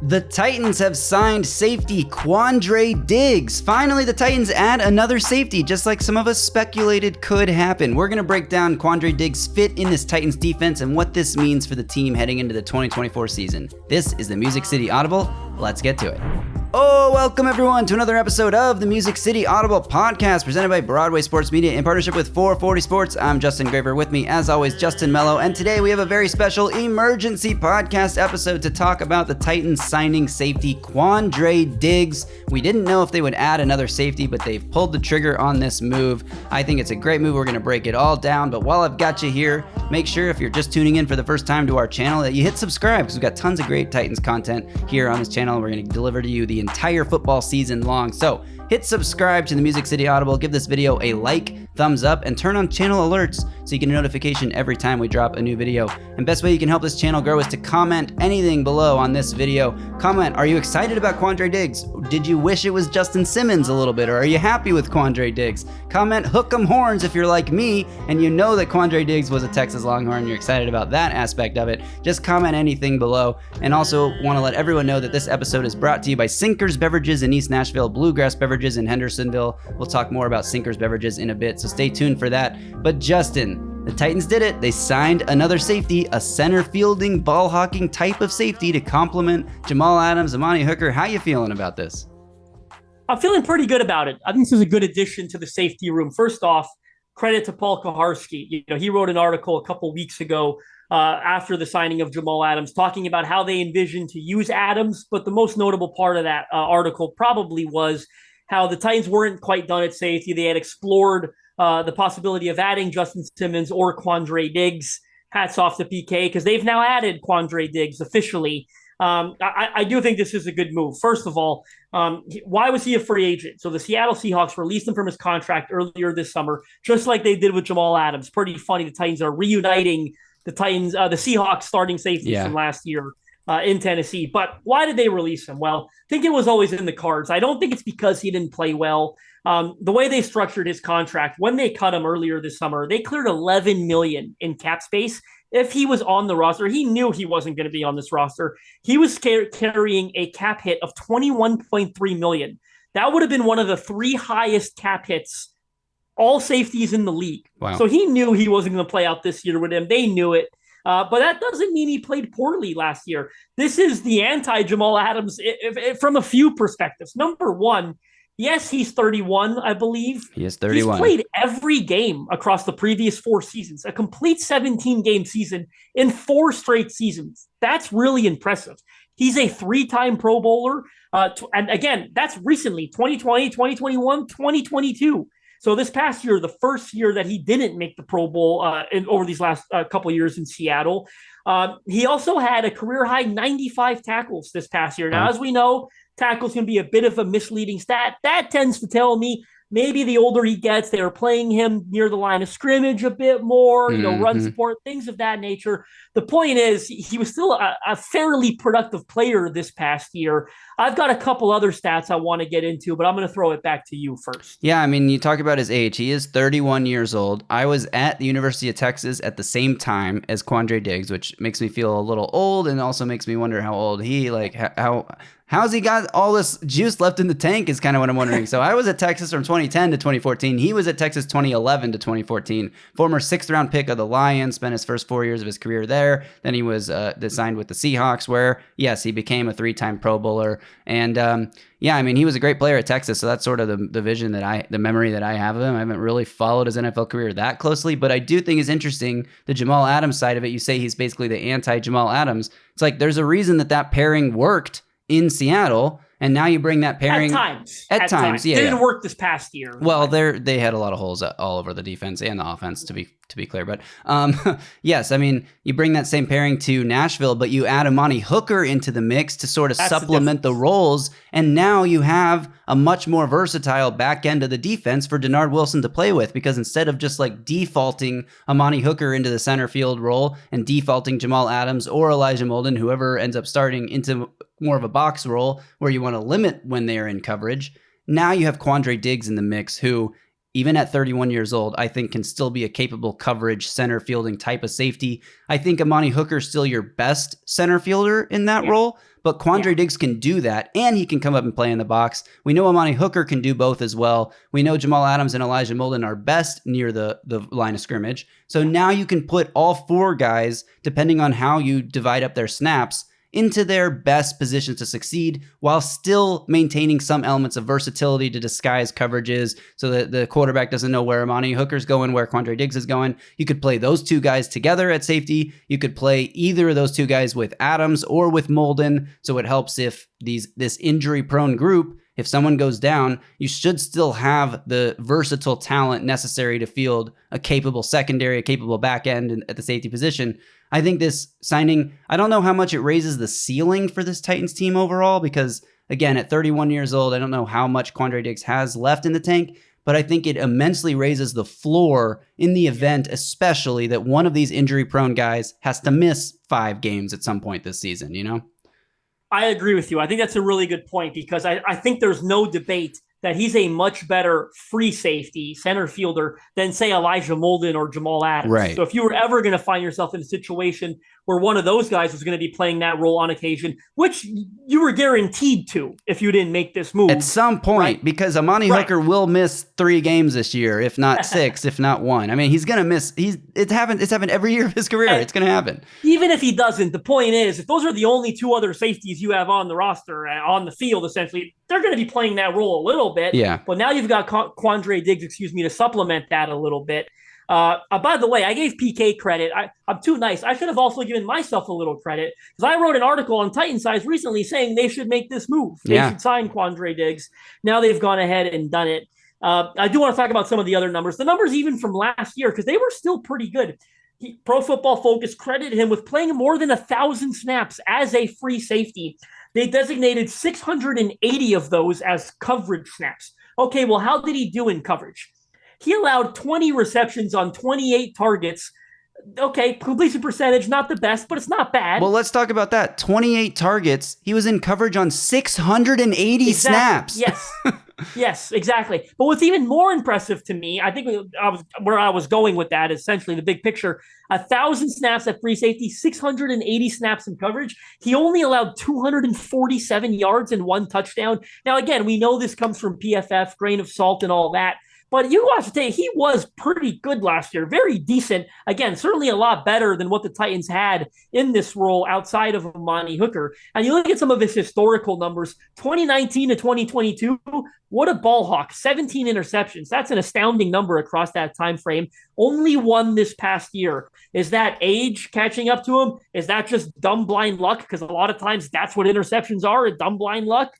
The Titans have signed safety Quandre Diggs. Finally, the Titans add another safety, just like some of us speculated could happen. We're going to break down Quandre Diggs' fit in this Titans defense and what this means for the team heading into the 2024 season. This is the Music City Audible. Let's get to it. Oh, welcome everyone to another episode of the Music City Audible podcast presented by Broadway Sports Media in partnership with 440 Sports. I'm Justin Graver, with me as always, Justin Melo, and today we have a very special emergency podcast episode to talk about the Titans signing safety Quandre Diggs. We didn't know if they would add another safety, but they've pulled the trigger on this move. I think it's a great move. We're going to break it all down, but while I've got you here, make sure if you're just tuning in for the first time to our channel that you hit subscribe, because we've got tons of great Titans content here on this channel. We're going to deliver to you the entire football season long. So hit subscribe to the Music City Audible, give this video a like, thumbs up, and turn on channel alerts so you get a notification every time we drop a new video. And best way you can help this channel grow is to comment anything below on this video. Comment, are you excited about Quandre Diggs? Did you wish it was Justin Simmons a little bit, or are you happy with Quandre Diggs? Comment hook 'em horns if you're like me and you know that Quandre Diggs was a Texas Longhorn, you're excited about that aspect of it. Just comment anything below. And also want to let everyone know that this episode is brought to you by Sinkers Beverages in East Nashville, Bluegrass Beverages in Hendersonville. We'll talk more about Sinkers Beverages in a bit, so stay tuned for that. But Justin, the Titans did it. They signed another safety, a center fielding, ball hawking type of safety to complement Jamal Adams, Amani Hooker. How you feeling about this? I'm feeling pretty good about it. I think this is a good addition to the safety room. First off, credit to Paul Kuharsky. He wrote an article a couple weeks ago after the signing of Jamal Adams, talking about how they envision to use Adams. But the most notable part of that article probably was how the Titans weren't quite done at safety. They had explored the possibility of adding Justin Simmons or Quandre Diggs. Hats off to PK, because they've now added Quandre Diggs officially. I do think this is a good move. First of all, why was he a free agent? So the Seattle Seahawks released him from his contract earlier this summer, just like they did with Jamal Adams. Pretty funny. The Titans are reuniting the Seahawks starting safeties from last year in Tennessee. But why did they release him? Well, I think it was always in the cards. I don't think it's because he didn't play well. The way they structured his contract, when they cut him earlier this summer, they cleared $11 million in cap space. If he was on the roster, he knew he wasn't going to be on this roster. He was carrying a cap hit of $21.3 million. That would have been one of the three highest cap hits, all safeties in the league. Wow. So he knew he wasn't going to play out this year with him. They knew it. But that doesn't mean he played poorly last year. This is the anti-Jamal Adams from a few perspectives. Number one, yes, he's 31, I believe. He is 31. He's played every game across the previous 4 seasons, a complete 17-game season in 4 straight seasons. That's really impressive. He's a 3-time Pro Bowler. And again, that's recently, 2020, 2021, 2022. So this past year, the first year that he didn't make the Pro Bowl over these last couple years in Seattle. He also had a career-high 95 tackles this past year. Now, as we know, tackles can be a bit of a misleading stat. That tends to tell me maybe the older he gets, they are playing him near the line of scrimmage a bit more, run support, things of that nature. The point is, he was still a fairly productive player this past year. I've got a couple other stats I want to get into, but I'm going to throw it back to you first. Yeah, I mean, you talk about his age. He is 31 years old. I was at the University of Texas at the same time as Quandre Diggs, which makes me feel a little old and also makes me wonder how old how's he got all this juice left in the tank is kind of what I'm wondering. So I was at Texas from 2010 to 2014. He was at Texas 2011 to 2014. Former 6th-round pick of the Lions, spent his first 4 years of his career there. Then he was signed with the Seahawks, where, yes, he became a 3-time Pro Bowler. And yeah, I mean, he was a great player at Texas, so that's sort of the vision the memory that I have of him. I haven't really followed his NFL career that closely, but I do think it's interesting, the Jamal Adams side of it. You say he's basically the anti-Jamal Adams. It's like there's a reason that pairing worked in Seattle, and now you bring that pairing at times. Yeah, it didn't work this past year. Well, they had a lot of holes all over the defense and the offense, to be clear. But yes, I mean, you bring that same pairing to Nashville, but you add Amani Hooker into the mix to sort of supplement the roles, and now you have a much more versatile back end of the defense for Denard Wilson to play with, because instead of just like defaulting Amani Hooker into the center field role and defaulting Jamal Adams or Elijah Molden, whoever ends up starting, into more of a box role where you want to limit when they are in coverage, now you have Quandre Diggs in the mix, who, even at 31 years old, I think can still be a capable coverage center fielding type of safety. I think Amani Hooker is still your best center fielder in that role, but Quandre Diggs can do that, and he can come up and play in the box. We know Amani Hooker can do both as well. We know Jamal Adams and Elijah Molden are best near the line of scrimmage. So now you can put all 4 guys, depending on how you divide up their snaps, into their best positions to succeed while still maintaining some elements of versatility to disguise coverages so that the quarterback doesn't know where Amani Hooker's going, where Quandre Diggs is going. You could play those 2 guys together at safety. You could play either of those 2 guys with Adams or with Molden, so it helps if this injury-prone group, if someone goes down, you should still have the versatile talent necessary to field a capable secondary, a capable back end at the safety position. I think this signing, I don't know how much it raises the ceiling for this Titans team overall, because again, at 31 years old, I don't know how much Quandre Diggs has left in the tank, but I think it immensely raises the floor in the event, especially that one of these injury-prone guys has to miss 5 games at some point this season, you know? I agree with you. I think that's a really good point, because I think there's no debate that he's a much better free safety center fielder than, say, Elijah Molden or Jamal Adams. Right. So if you were ever going to find yourself in a situation where one of those guys was going to be playing that role on occasion, which you were guaranteed to if you didn't make this move. At some point, right? Because Amani Hooker will miss 3 games this year, if not 6, if not 1. I mean, he's going to miss. It's happened every year of his career. It's going to happen. Even if he doesn't, the point is, if those are the only 2 other safeties you have on the roster, on the field, essentially, they're going to be playing that role a little bit. Yeah. But now you've got Quandre Diggs, to supplement that a little bit. By the way, I gave PK credit. I'm too nice. I should have also given myself a little credit, because I wrote an article on Titan Size recently saying they should make this move. They should sign Quandre Diggs. Now they've gone ahead and done it. I do want to talk about some of the other numbers. The numbers even from last year, because they were still pretty good. Pro Football Focus credited him with playing more than 1,000 snaps as a free safety. They designated 680 of those as coverage snaps. Okay, well, how did he do in coverage? He allowed 20 receptions on 28 targets. Okay, completion percentage, not the best, but it's not bad. Well, let's talk about that. 28 targets. He was in coverage on 680 snaps. Yes. Yes, exactly. But what's even more impressive to me, I think where I was going with that, essentially the big picture, 1,000 snaps at free safety, 680 snaps in coverage. He only allowed 247 yards and 1 touchdown. Now, again, we know this comes from PFF, grain of salt and all that. But you watch today, he was pretty good last year, very decent. Again, certainly a lot better than what the Titans had in this role outside of Amani Hooker. And you look at some of his historical numbers, 2019 to 2022, what a ball hawk, 17 interceptions. That's an astounding number across that time frame. Only 1 this past year. Is that age catching up to him? Is that just dumb blind luck? Because a lot of times that's what interceptions are, dumb blind luck.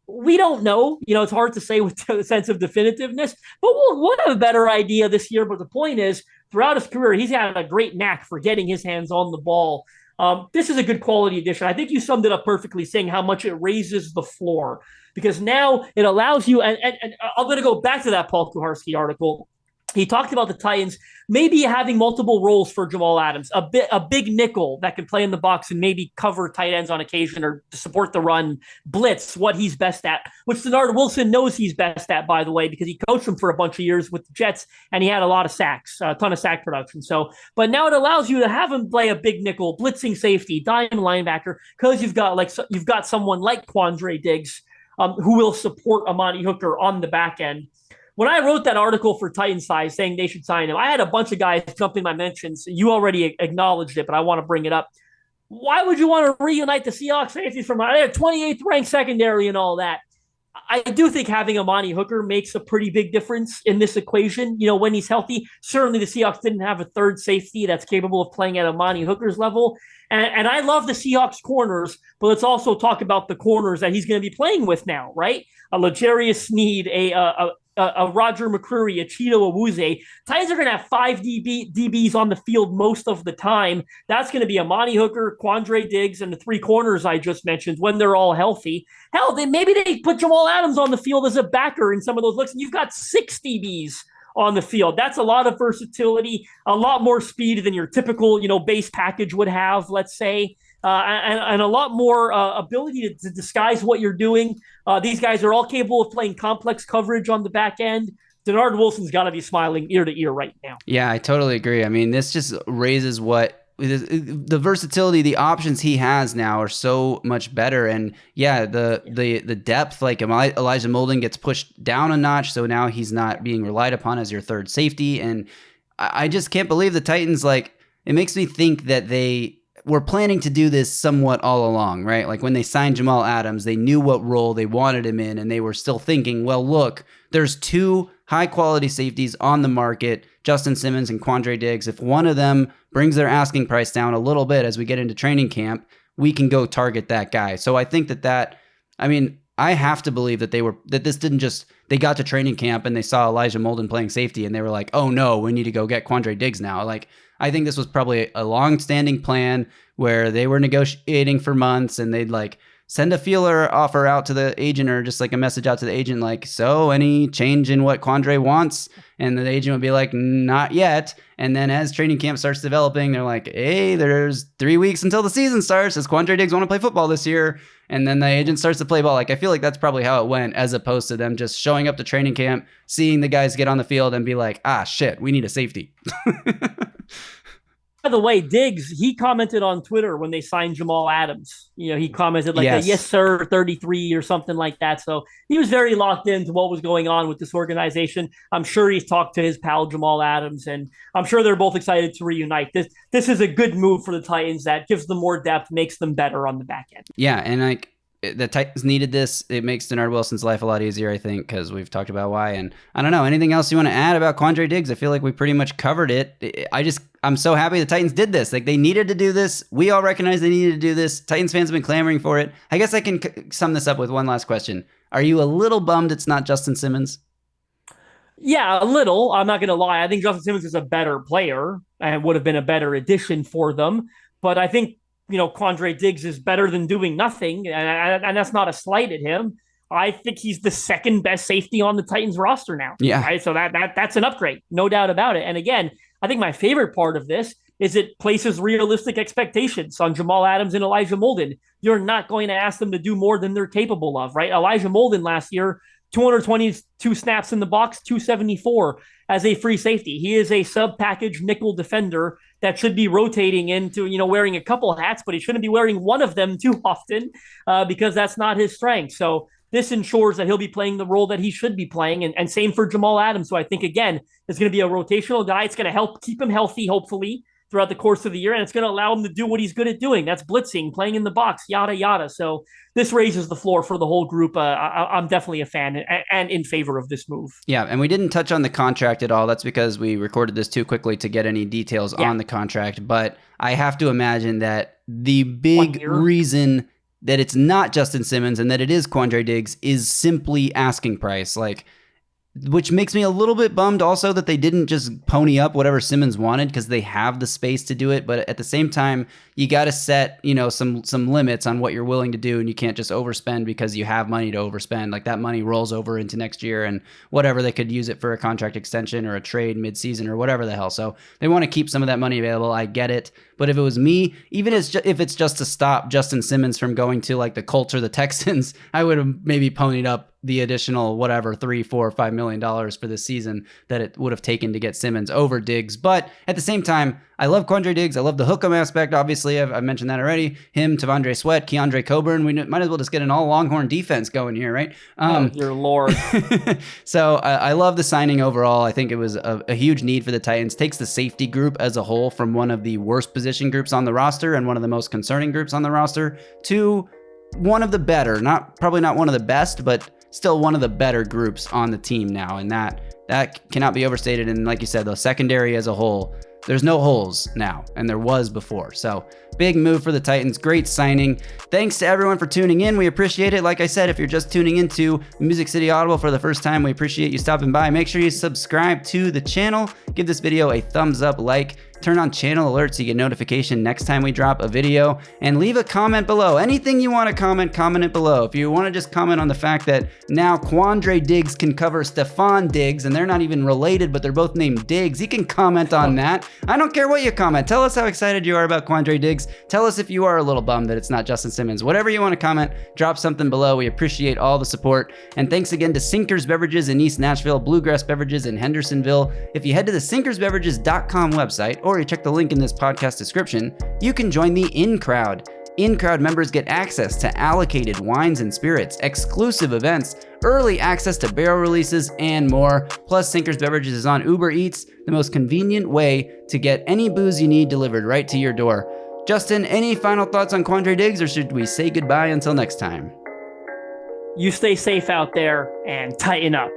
We don't know. It's hard to say with a sense of definitiveness, but we'll have a better idea this year. But the point is, throughout his career, he's had a great knack for getting his hands on the ball. This is a good quality addition. I think you summed it up perfectly, saying how much it raises the floor, because now it allows you, and I'm going to go back to that Paul Kuharsky article. He talked about the Titans maybe having multiple roles for Jamal Adams, a big nickel that can play in the box and maybe cover tight ends on occasion or support the run, blitz, what he's best at, which Denard Wilson knows he's best at, by the way, because he coached him for a bunch of years with the Jets and he had a lot of sacks, a ton of sack production. So, but now it allows you to have him play a big nickel, blitzing safety, dime linebacker, because you've got someone like Quandre Diggs who will support Amani Hooker on the back end. When I wrote that article for Titan Size saying they should sign him, I had a bunch of guys jump in my mentions. You already acknowledged it, but I want to bring it up. Why would you want to reunite the Seahawks safeties from their 28th ranked secondary and all that? I do think having Amani Hooker makes a pretty big difference in this equation. When he's healthy, certainly the Seahawks didn't have a third safety that's capable of playing at Amani Hooker's level. And I love the Seahawks corners, but let's also talk about the corners that he's going to be playing with now, right? A L'Jarius Sneed, a Roger McCreary, a Cheeto Awuzie. Titans are going to have 5 DBs on the field most of the time. That's going to be Amani Hooker, Quandre Diggs, and the 3 corners I just mentioned when they're all healthy. Hell, maybe they put Jamal Adams on the field as a backer in some of those looks, and you've got 6 DBs on the field. That's a lot of versatility, a lot more speed than your typical, base package would have, let's say. And a lot more ability to disguise what you're doing. These guys are all capable of playing complex coverage on the back end. Denard Wilson's got to be smiling ear to ear right now. Yeah, I totally agree. I mean, this just raises what the versatility, the options he has now are so much better. And yeah, the depth, like Elijah Molden gets pushed down a notch, so now he's not being relied upon as your third safety. And I just can't believe the Titans, like, it makes me think that they were planning to do this somewhat all along, right? Like when they signed Jamal Adams, they knew what role they wanted him in, and they were still thinking, well, look, there's two high-quality safeties on the market, Justin Simmons and Quandre Diggs. If one of them brings their asking price down a little bit as we get into training camp, we can go target that guy. So I think I have to believe that this didn't just, they got to training camp and they saw Elijah Molden playing safety and they were like, oh no, we need to go get Quandre Diggs now. Like, I think this was probably a long-standing plan where they were negotiating for months, and they'd like send a feeler offer out to the agent, or just like a message out to the agent, like, so any change in what Quandre wants? And the agent would be like, not yet. And then as training camp starts developing, they're like, hey, there's 3 weeks until the season starts. Does Quandre Diggs want to play football this year? And then the agent starts to play ball. Like, I feel like that's probably how it went, as opposed to them just showing up to training camp, seeing the guys get on the field and be like, ah, shit, we need a safety. By the way, Diggs, he commented on Twitter when they signed Jamal Adams. He commented like, yes sir, 33 or something like that. So he was very locked into what was going on with this organization. I'm sure he's talked to his pal Jamal Adams, and I'm sure they're both excited to reunite. This is a good move for the Titans that gives them more depth, makes them better on the back end. Yeah, and like, the Titans needed this. It makes Denard Wilson's life a lot easier, I think, because we've talked about why. And I don't know, anything else you want to add about Quandre Diggs? I feel like we pretty much covered it. I'm so happy the Titans did this. Like, they needed to do this. We all recognize they needed to do this. Titans fans have been clamoring for it. I guess I can sum this up with one last question. Are you a little bummed it's not Justin Simmons? Yeah, a little. I'm not going to lie. I think Justin Simmons is a better player and would have been a better addition for them. But I think, Quandre Diggs is better than doing nothing, and that's not a slight at him. I think he's the second best safety on the Titans roster now. Yeah. Right? So that's an upgrade, no doubt about it. And again, I think my favorite part of this is it places realistic expectations on Jamal Adams and Elijah Molden. You're not going to ask them to do more than they're capable of, right? Elijah Molden last year, 222 snaps in the box, 274 as a free safety. He is a sub-package nickel defender that should be rotating into, wearing a couple hats, but he shouldn't be wearing one of them too often because that's not his strength. So this ensures that he'll be playing the role that he should be playing. And same for Jamal Adams. So I think, again, it's going to be a rotational guy. It's going to help keep him healthy, hopefully, throughout the course of the year. And it's going to allow him to do what he's good at doing. That's blitzing, playing in the box, yada, yada. So this raises the floor for the whole group. I'm definitely a fan and in favor of this move. Yeah, and we didn't touch on the contract at all. That's because we recorded this too quickly to get any details on the contract. But I have to imagine that the big reason that it's not Justin Simmons and that it is Quandre Diggs is simply asking price. Like, which makes me a little bit bummed also that they didn't just pony up whatever Simmons wanted, because they have the space to do it. But at the same time, you got to set, some limits on what you're willing to do, and you can't just overspend because you have money to overspend. Like, that money rolls over into next year and whatever, they could use it for a contract extension or a trade midseason or whatever the hell. So they want to keep some of that money available. I get it. But if it was me, even if it's just to stop Justin Simmons from going to like the Colts or the Texans, I would have maybe ponied up the additional $3, $4, or $5 million for this season that it would have taken to get Simmons over Diggs. But at the same time, I love Quandre Diggs. I love the hook'em aspect. Obviously, I've mentioned that already. Him, Tavondre Sweat, Keandre Coburn. We might as well just get an all Longhorn defense going here, right? Oh, your Lord. So I love the signing overall. I think it was a huge need for the Titans. Takes the safety group as a whole from one of the worst position groups on the roster and one of the most concerning groups on the roster to one of the better, probably not one of the best, but still one of the better groups on the team now. And that cannot be overstated. And like you said, the secondary as a whole, there's no holes now, and there was before. So big move for the Titans. Great signing. Thanks to everyone for tuning in. We appreciate it. Like I said, if you're just tuning into Music City Audible for the first time, we appreciate you stopping by. Make sure you subscribe to the channel. Give this video a thumbs up, like, turn on channel alerts so you get notification next time we drop a video, and leave a comment below. Anything you want to comment it below. If you want to just comment on the fact that now Quandre Diggs can cover Stephon Diggs, and they're not even related, but they're both named Diggs, you can comment on that. I don't care what you comment. Tell us how excited you are about Quandre Diggs. Tell us if you are a little bummed that it's not Justin Simmons. Whatever you want to comment, drop something below. We appreciate all the support. And thanks again to Sinkers Beverages in East Nashville, Bluegrass Beverages in Hendersonville. If you head to the sinkersbeverages.com website, or you check the link in this podcast description, you can join the In Crowd. In Crowd members get access to allocated wines and spirits, exclusive events, early access to barrel releases, and more. Plus, Sinkers Beverages is on Uber Eats, the most convenient way to get any booze you need delivered right to your door. Justin, any final thoughts on Quandre Diggs, or should we say goodbye until next time? You stay safe out there and tighten up.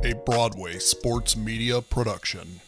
A Broadway sports media production.